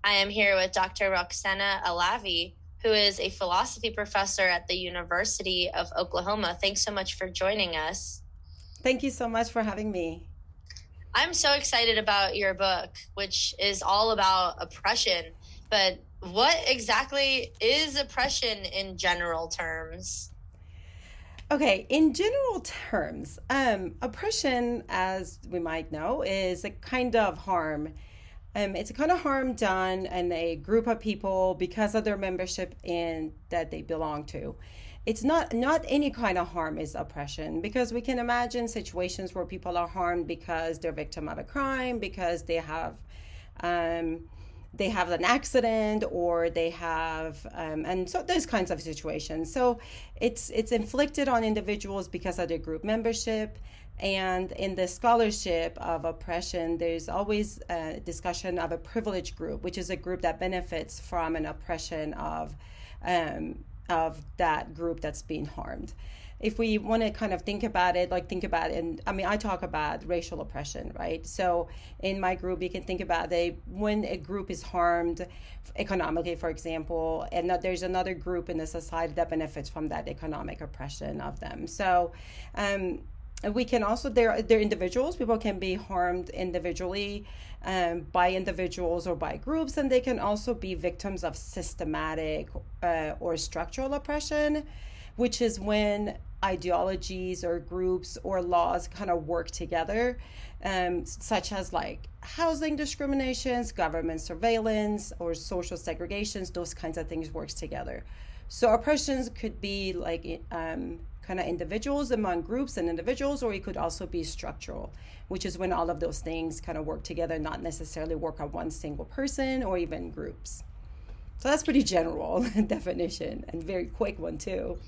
I am here with Dr. Roksana Alavi, who is a philosophy professor at the University of Oklahoma. Thanks so much for joining us. Thank you so much for having me. I'm so excited about your book, which is all about oppression. But what exactly is oppression in general terms? Okay, in general terms, oppression, as we might know, is a kind of harm. It's a kind of harm done in a group of people because of their membership in that they belong to. It's not any kind of harm is oppression, because we can imagine situations where people are harmed because they're victim of a crime, because um, they have an accident, or they have and so those kinds of situations. So it's inflicted on individuals because of their group membership. And in the scholarship of oppression, there's always a discussion of a privileged group, which is a group that benefits from an oppression of that group that's being harmed. If we want to kind of think about it, and I mean, I talk about racial oppression, right? So in my group, you can think about when a group is harmed economically, for example, and there's another group in the society that benefits from that economic oppression of them. So we can also, they're individuals. People can be harmed individually by individuals or by groups, and they can also be victims of systematic or structural oppression, which is when ideologies or groups or laws kind of work together, such as like housing discriminations, government surveillance, or social segregations. Those kinds of things works together. So oppressions could be like kind of individuals among groups and individuals, or it could also be structural, which is when all of those things kind of work together, not necessarily work on one single person or even groups. So that's pretty general definition, and very quick one too.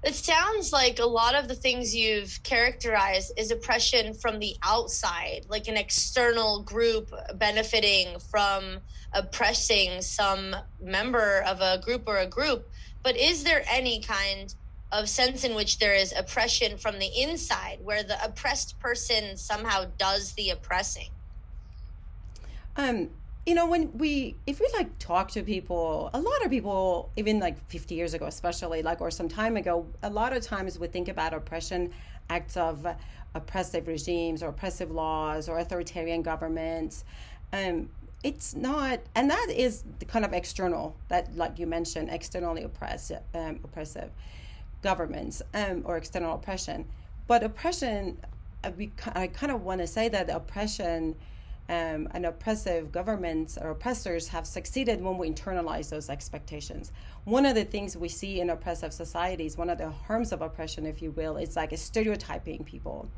It sounds like a lot of the things you've characterized is oppression from the outside, like an external group benefiting from oppressing some member of a group or a group. But is there any kind of sense in which there is oppression from the inside, where the oppressed person somehow does the oppressing? If we like talk to people, a lot of people, even like 50 years ago, especially like, or some time ago, a lot of times we think about oppression, acts of oppressive regimes or oppressive laws or authoritarian governments. It's not, and that is the kind of external, that like you mentioned, externally oppressive governments or external oppression. But oppression, I kind of want to say that oppression and oppressive governments or oppressors have succeeded when we internalize those expectations. One of the things we see in oppressive societies, one of the harms of oppression, if you will, is like stereotyping people.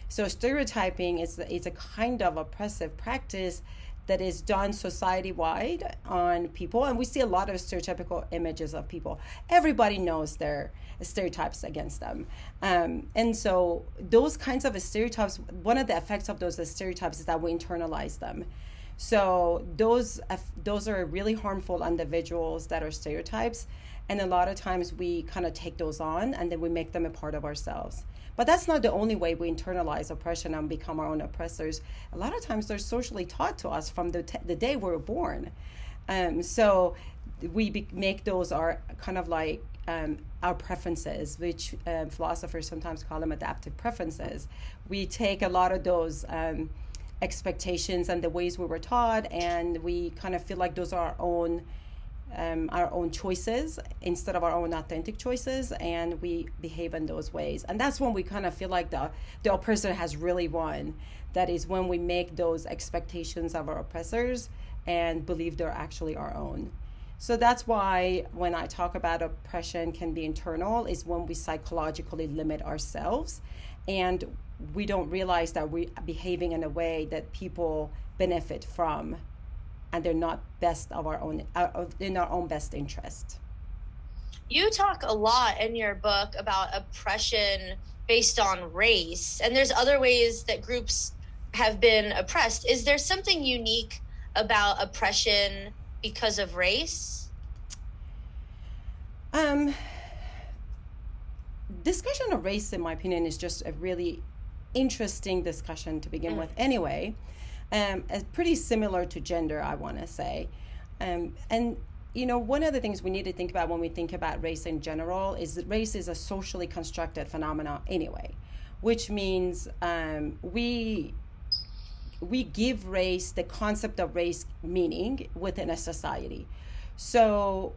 So stereotyping is a kind of oppressive practice that is done society-wide on people, and we see a lot of stereotypical images of people. Everybody knows their stereotypes against them, and so those kinds of stereotypes, one of the effects of those stereotypes is that we internalize them. So those are really harmful individuals that are stereotypes, and a lot of times we kind of take those on and then we make them a part of ourselves. But that's not the only way we internalize oppression and become our own oppressors. A lot of times they're socially taught to us from the day we were born. So we make those our kind of like our preferences, which philosophers sometimes call them adaptive preferences. We take a lot of those expectations and the ways we were taught, and we kind of feel like those are our own choices instead of our own authentic choices, and we behave in those ways. And that's when we kind of feel like the oppressor has really won. That is when we make those expectations of our oppressors and believe they're actually our own. So that's why when I talk about oppression can be internal, is when we psychologically limit ourselves and we don't realize that we're behaving in a way that people benefit from, and they're not in our own best interest. You talk a lot in your book about oppression based on race, and there's other ways that groups have been oppressed. Is there something unique about oppression because of race? Discussion of race, in my opinion, is just a really interesting discussion to begin with anyway. pretty similar to gender, I want to say. And one of the things we need to think about when we think about race in general is that race is a socially constructed phenomenon anyway, which means we give race, the concept of race, meaning within a society. So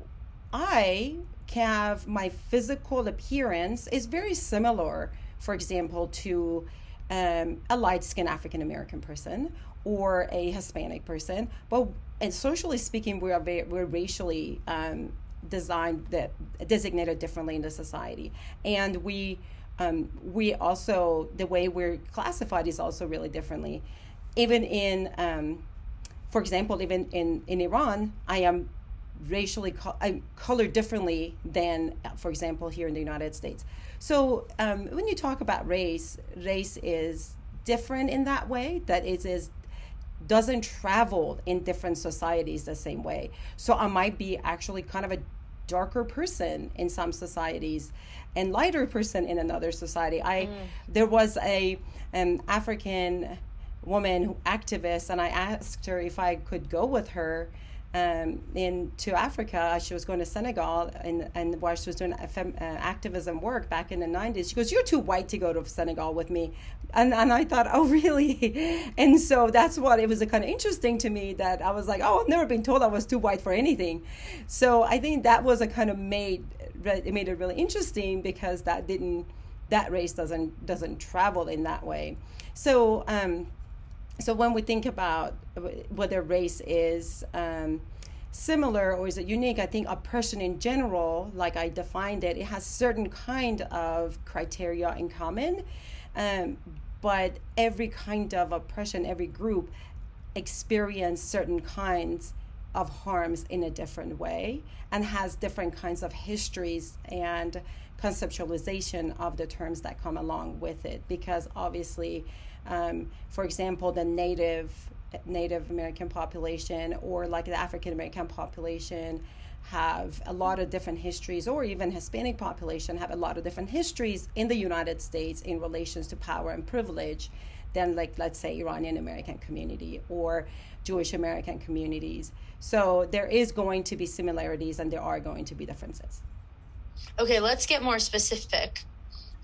I can have my physical appearance is very similar, for example, to a light-skinned African-American person or a Hispanic person, and socially speaking, we're racially designated differently in the society, and we also, the way we're classified is also really differently. Even in, for example, even in Iran, I am racially I'm colored differently than, for example, here in the United States. So when you talk about race is different in that way, that it doesn't travel in different societies the same way. So I might be actually kind of a darker person in some societies and lighter person in another society. There was a African woman activist, and I asked her if I could go with her to Africa. She was going to Senegal, and while she was doing activism work back in the 90s, she goes, "You're too white to go to Senegal with me." And I thought, oh, really? And so that's what, it was kind of interesting to me that I was like, oh, I've never been told I was too white for anything. So I think that was a kind of made it really interesting, because that race doesn't travel in that way. So so when we think about whether race is similar or is it unique, I think oppression in general, like I defined it, it has certain kind of criteria in common. But every kind of oppression, every group experience certain kinds of harms in a different way and has different kinds of histories and conceptualization of the terms that come along with it. Because obviously, for example, the Native American population or like the African American population have a lot of different histories, or even Hispanic population have a lot of different histories in the United States in relations to power and privilege than, like, let's say, Iranian American community or Jewish American communities. So there is going to be similarities and there are going to be differences. Okay, let's get more specific.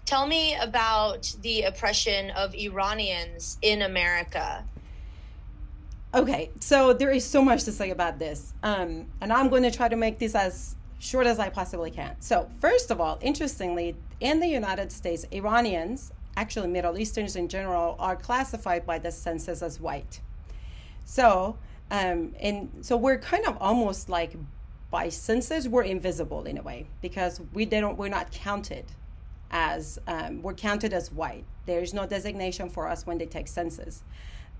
Tell me about the oppression of Iranians in America. Okay, so there is so much to say about this, and I'm going to try to make this as short as I possibly can. So first of all, interestingly, in the United States, Iranians, actually Middle Easterns in general, are classified by the census as white. So, so we're kind of almost like, by census, we're invisible in a way, because we're not counted as, we're counted as white. There's no designation for us when they take census.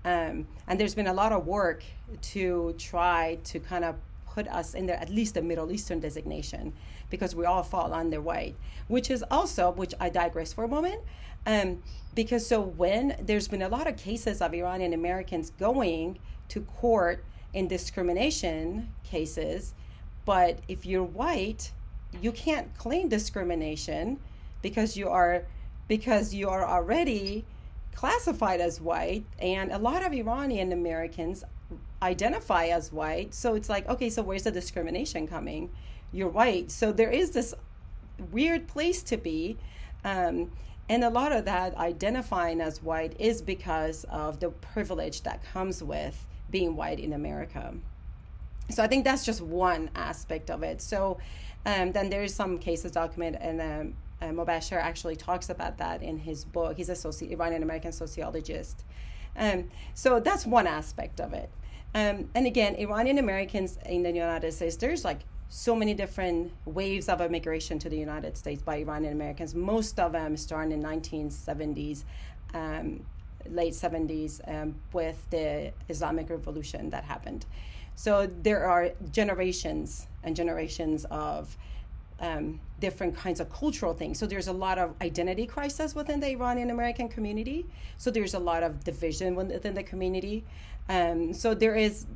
And there's been a lot of work to try to kind of put us in there, at least a Middle Eastern designation, because we all fall under white, which I digress for a moment, because so when there's been a lot of cases of Iranian Americans going to court in discrimination cases, but if you're white, you can't claim discrimination because you are already classified as white, and a lot of Iranian Americans identify as white. So it's like, okay, so where's the discrimination coming? You're white. So there is this weird place to be. And a lot of that identifying as white is because of the privilege that comes with being white in America. So I think that's just one aspect of it. So then there is some cases documented, and Mobashir actually talks about that in his book. He's a Iranian American sociologist. So that's one aspect of it. And again, Iranian Americans in the United States, there's like so many different waves of immigration to the United States by Iranian Americans. Most of them started in 1970s, late 70s, with the Islamic Revolution that happened. So there are generations and generations of different kinds of cultural things. So there's a lot of identity crisis within the Iranian American community. So there's a lot of division within the community. So there is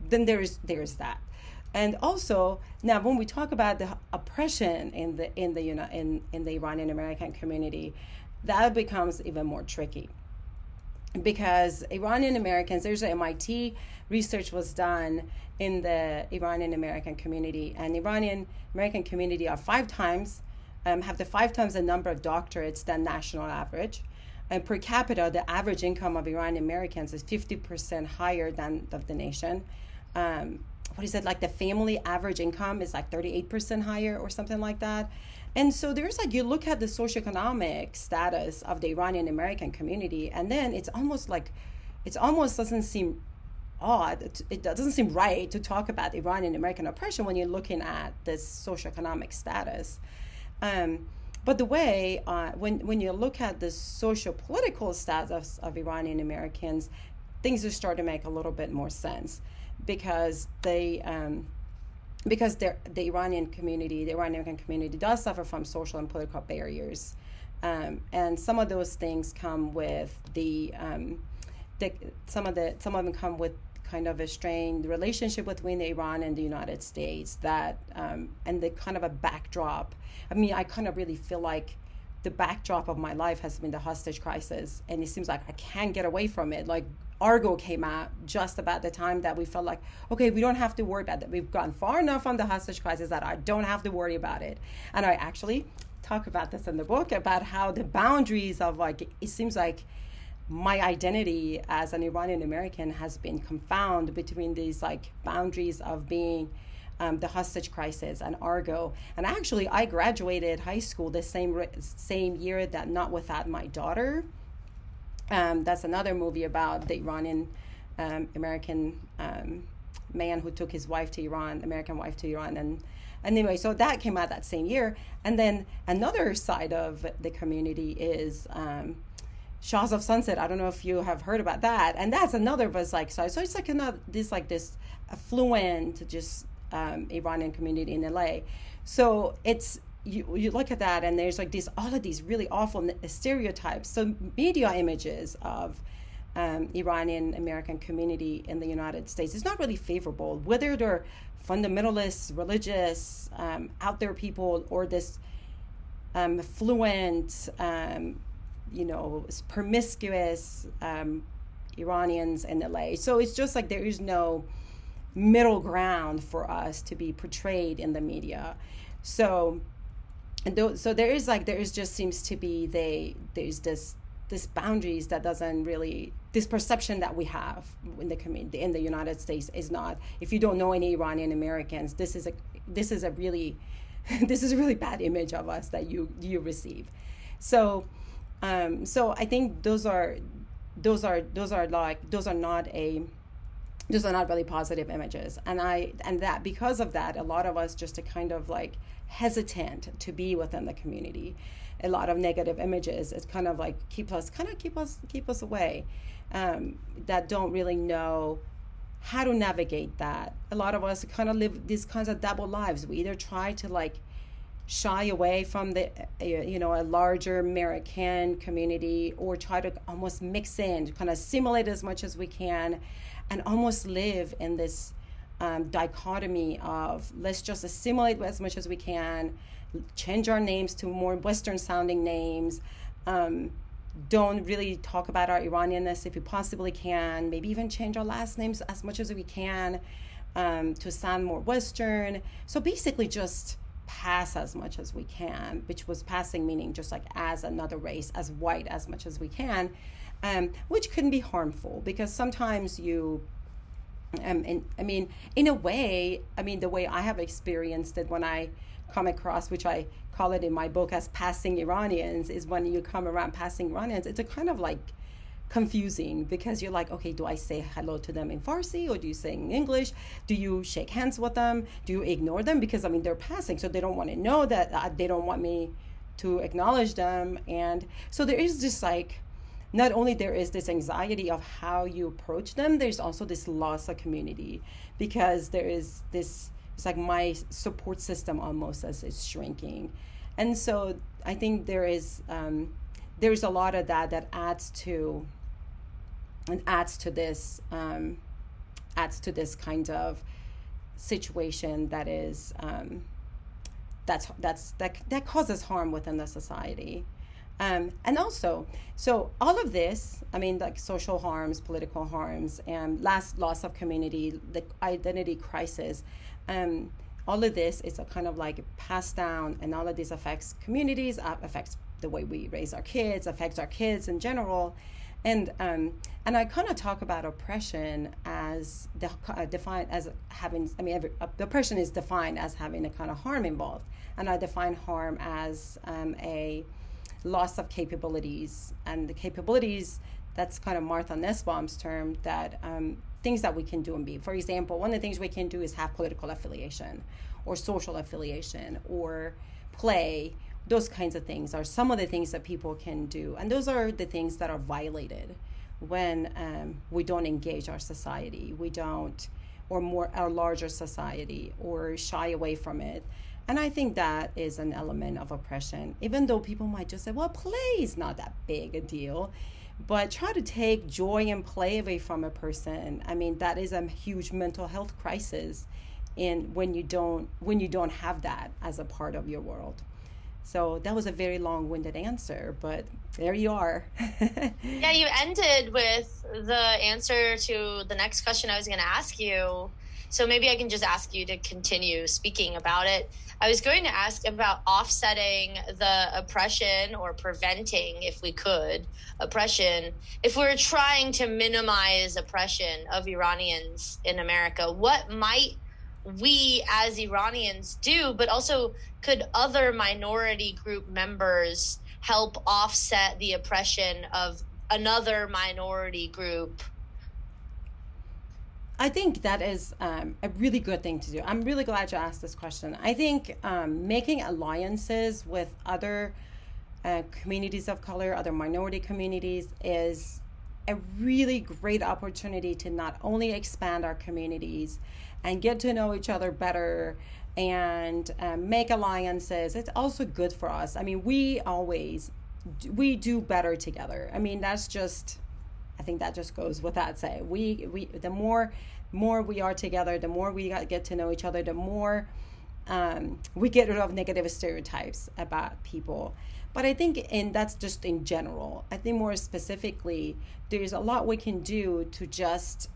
that. And also, now when we talk about the oppression in the Iranian American community, that becomes even more tricky. because Iranian Americans, there's an MIT research was done in the Iranian American community, and Iranian American community are have the 5 times the number of doctorates than national average. And per capita, the average income of Iranian Americans is 50% higher than of the nation. What is it, like the family average income is like 38% higher or something like that. And so there's like, you look at the socioeconomic status of the Iranian American community, and then it almost doesn't seem odd. It doesn't seem right to talk about Iranian American oppression when you're looking at this socioeconomic status. But the way, when you look at the socio-political status of Iranian Americans, things are starting to make a little bit more sense, because the Iranian community, the Iranian American community, does suffer from social and political barriers, and some of those things come with some of them come with kind of a strained relationship between Iran and the United States, that and the kind of a backdrop. I mean, I kind of really feel like the backdrop of my life has been the hostage crisis, and it seems like I can't get away from it. Like, Argo came out just about the time that we felt like, okay, we don't have to worry about that. We've gone far enough on the hostage crisis that I don't have to worry about it. And I actually talk about this in the book, about how the boundaries of, like, it seems like my identity as an Iranian American has been confounded between these like boundaries of being the hostage crisis and Argo. And actually, I graduated high school the same year that Not Without My Daughter. That's another movie about the Iranian American man who took his wife to Iran, American wife to Iran. And anyway, so that came out that same year. And then another side of the community is Shahs of Sunset. I don't know if you have heard about that. And that's another side. So it's like this affluent, just Iranian community in LA. So it's, you look at that, and there's like all of these really awful stereotypes. So media images of Iranian American community in the United States is not really favorable, whether they're fundamentalists, religious, out there people, or this affluent, promiscuous Iranians in LA. So it's just like there is no middle ground for us to be portrayed in the media. So there just seems to be there's this boundaries that doesn't really, this perception that we have in the community in the United States is not, if you don't know any Iranian Americans, this is a really bad image of us that you receive. So I think those are not really positive images, and that because of that, a lot of us just are kind of like hesitant to be within the community. A lot of negative images, it's kind of like keep us away, that don't really know how to navigate that. A lot of us kind of live these kinds of double lives. We either try to like shy away from the a larger American community, or try to almost mix in, kind of assimilate as much as we can, and almost live in this dichotomy of let's just assimilate as much as we can, change our names to more Western sounding names, don't really talk about our Iranianness if we possibly can, maybe even change our last names as much as we can to sound more Western. So basically just pass as much as we can, which was passing meaning just like as another race, as white as much as we can, which can be harmful, because sometimes you in a way, the way I have experienced it when I come across, which I call it in my book as passing Iranians, is when you come around passing Iranians, it's a kind of like confusing, because you're like, okay, do I say hello to them in Farsi, or do you say in English? Do you shake hands with them? Do you ignore them? Because they're passing, so they don't want to know that they don't want me to acknowledge them. And so there is this like, not only there is this anxiety of how you approach them, there's also this loss of community, because there is this, it's like my support system almost as is shrinking. And so I think there's a lot of that adds to this kind of situation that is that causes harm within the society. And also, so all of this, I mean, like social harms, political harms, and loss of community, the identity crisis, all of this is a kind of like passed down, and all of this affects communities, affects the way we raise our kids, affects our kids in general. And I kind of talk about oppression as defined as having, I mean, oppression is defined as having a kind of harm involved. And I define harm as a loss of capabilities. And the capabilities, that's kind of Martha Nussbaum's term, that things that we can do and be. For example, one of the things we can do is have political affiliation or social affiliation or play. Those kinds of things are some of the things that people can do. And those are the things that are violated when we don't engage our society, or our larger society, or shy away from it. And I think that is an element of oppression, even though people might just say, well, play is not that big a deal. But try to take joy and play away from a person. I mean, that is a huge mental health crisis when you don't have that as a part of your world. So that was a very long-winded answer, but there you are. Yeah, you ended with the answer to the next question I was going to ask you. So maybe I can just ask you to continue speaking about it. I was going to ask about offsetting the oppression, or preventing, if we could, oppression. If we're trying to minimize oppression of Iranians in America, what might we as Iranians do, but also could other minority group members help offset the oppression of another minority group? I think that is a really good thing to do. I'm really glad you asked this question. I think making alliances with other communities of color, other minority communities, is a really great opportunity to not only expand our communities and get to know each other better and make alliances. It's also good for us. I mean, we do better together. I mean, I think that just goes without saying. The more we are together, the more we get to know each other, the more we get rid of negative stereotypes about people. But I think, and that's just in general, I think more specifically, there's a lot we can do to just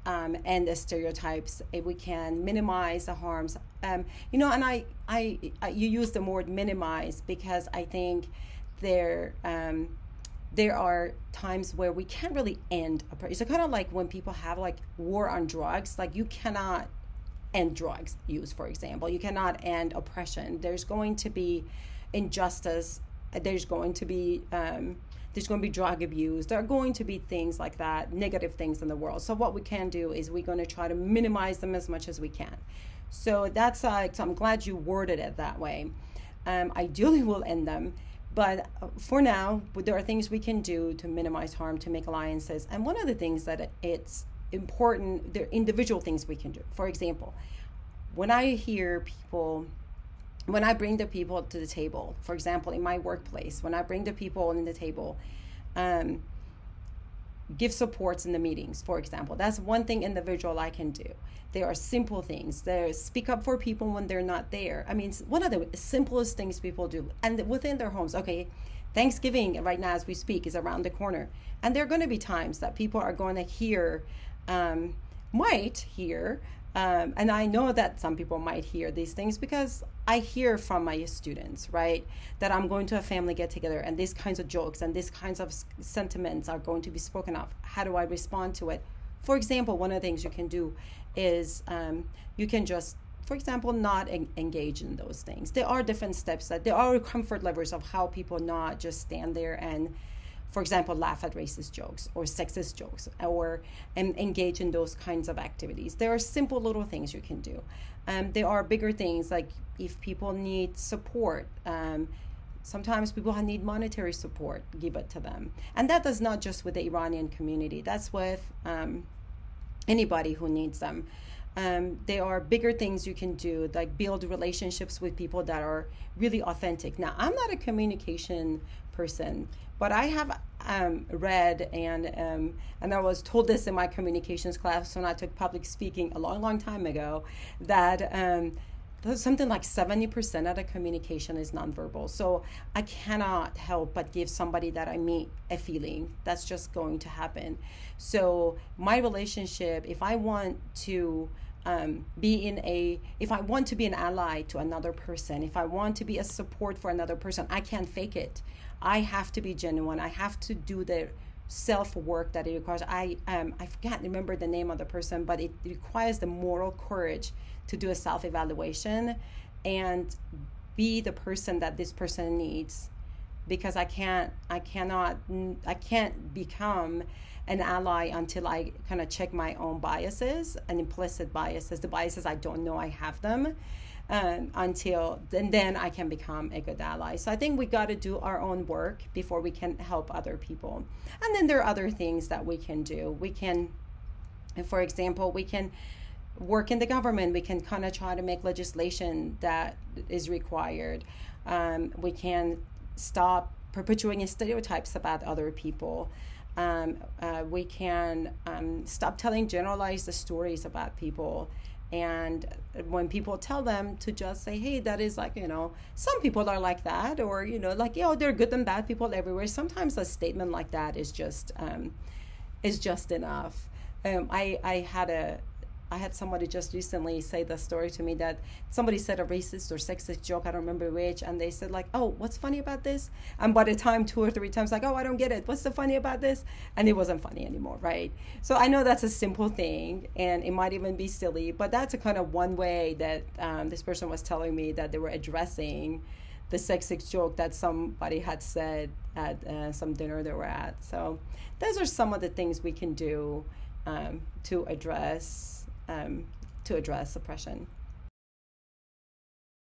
end the stereotypes. If we can minimize the harms, and you use the word minimize, because I think there are times where we can't really end oppression. It's kind of like when people have like war on drugs, like you cannot end drugs use, for example. You cannot end oppression. There's going to be injustice. There's going to be drug abuse. There are going to be things like that, negative things in the world. So what we can do is we're going to try to minimize them as much as we can. So that's so I'm glad you worded it that way. Ideally, we'll end them. But for now, there are things we can do to minimize harm, to make alliances. And one of the things that it's important, there are individual things we can do. For example, when I bring the people to the table, for example, in my workplace, when I bring the people in the table, give supports in the meetings, for example, that's one thing individual I can do. There are simple things. There's speak up for people when they're not there. I mean, one of the simplest things people do, and within their homes. Okay, Thanksgiving right now as we speak is around the corner, and there are going to be times that people are going to might hear, and I know that some people might hear these things because I hear from my students, right, that I'm going to a family get together and these kinds of jokes and these kinds of sentiments are going to be spoken of. How do I respond to it? For example, one of the things you can do is you can just, for example, not engage in those things. There are different steps, that there are comfort levels of how people not just stand there and, for example, laugh at racist jokes or sexist jokes or engage in those kinds of activities. There are simple little things you can do. There are bigger things, like if people need support, sometimes people need monetary support, give it to them. And that is not just with the Iranian community. That's with anybody who needs them. There are bigger things you can do, like build relationships with people that are really authentic. Now, I'm not a communication person, but I have read and I was told this in my communications class when I took public speaking a long, long time ago, that something like 70% of the communication is nonverbal. So I cannot help but give somebody that I meet a feeling. That's just going to happen. So my relationship, if I want to if I want to be an ally to another person, if I want to be a support for another person, I can't fake it. I have to be genuine. I have to do the self-work that it requires. I can't remember the name of the person, but it requires the moral courage to do a self-evaluation and be the person that this person needs, because I can't become an ally until I kind of check my own biases and implicit biases, the biases I don't know I have them, until then I can become a good ally. So I think we got to do our own work before we can help other people. And then there are other things that we can do. We can, for example, we can work in the government. We can kind of try to make legislation that is required. We can stop perpetuating stereotypes about other people. We can stop telling generalized stories about people. And when people tell them, to just say, hey, that is like, some people are like that, or, like, there are good and bad people everywhere. Sometimes a statement like that is just enough. I had somebody just recently say the story to me that somebody said a racist or sexist joke, I don't remember which, and they said like, oh, what's funny about this? And by the time 2 or 3 times, like, oh, I don't get it. What's so funny about this? And it wasn't funny anymore, right? So I know that's a simple thing, and it might even be silly, but that's a kind of one way that this person was telling me that they were addressing the sexist joke that somebody had said at some dinner they were at. So those are some of the things we can do to address oppression.